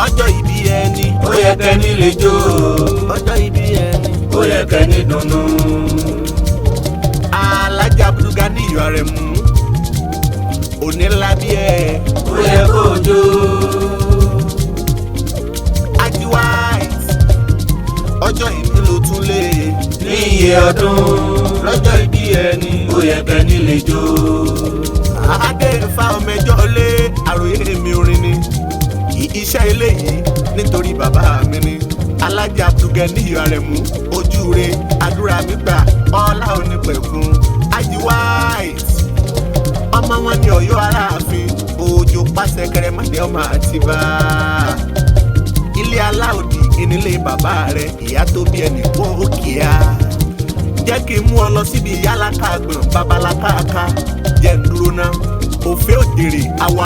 ọjọ́ ìbí ẹni ó yẹ kẹ́ni lè jó. ọjọ́ ìbí ẹni ó yẹ kẹ́ni dùnnú. Alájà Abdulganiyu Aremu òní ńlá bí ẹ ó yẹ kó jó. Aji White ọjọ́ ìbí ló tún lé ní iye ọdún lọ́jọ́ ìbí ẹni ó yẹ kẹ́ni lè jó. adé fa ọmọ ẹjọ́ lé àròyé mi orin ni iṣẹ́ eléyìí nítorí bàbá mi ni Alájà Abdulganiyu Aremu ojúure àdúrà mi gbà ọlá onípẹ̀kun Aji White ọmọ wọn ní Ọ̀yọ́ Aláàfin òjò pàṣẹ kẹrẹmàdé ọmọ Àtìbà ilé aláòdì ìnílé bàbá rẹ ìyá tó bí ẹnì kó kíá jẹ́ kí n mú ọ lọ síbi ìyá alákàgbọ̀n babalákàká jẹ́ ń dúró ná òfé òjèrè àwa.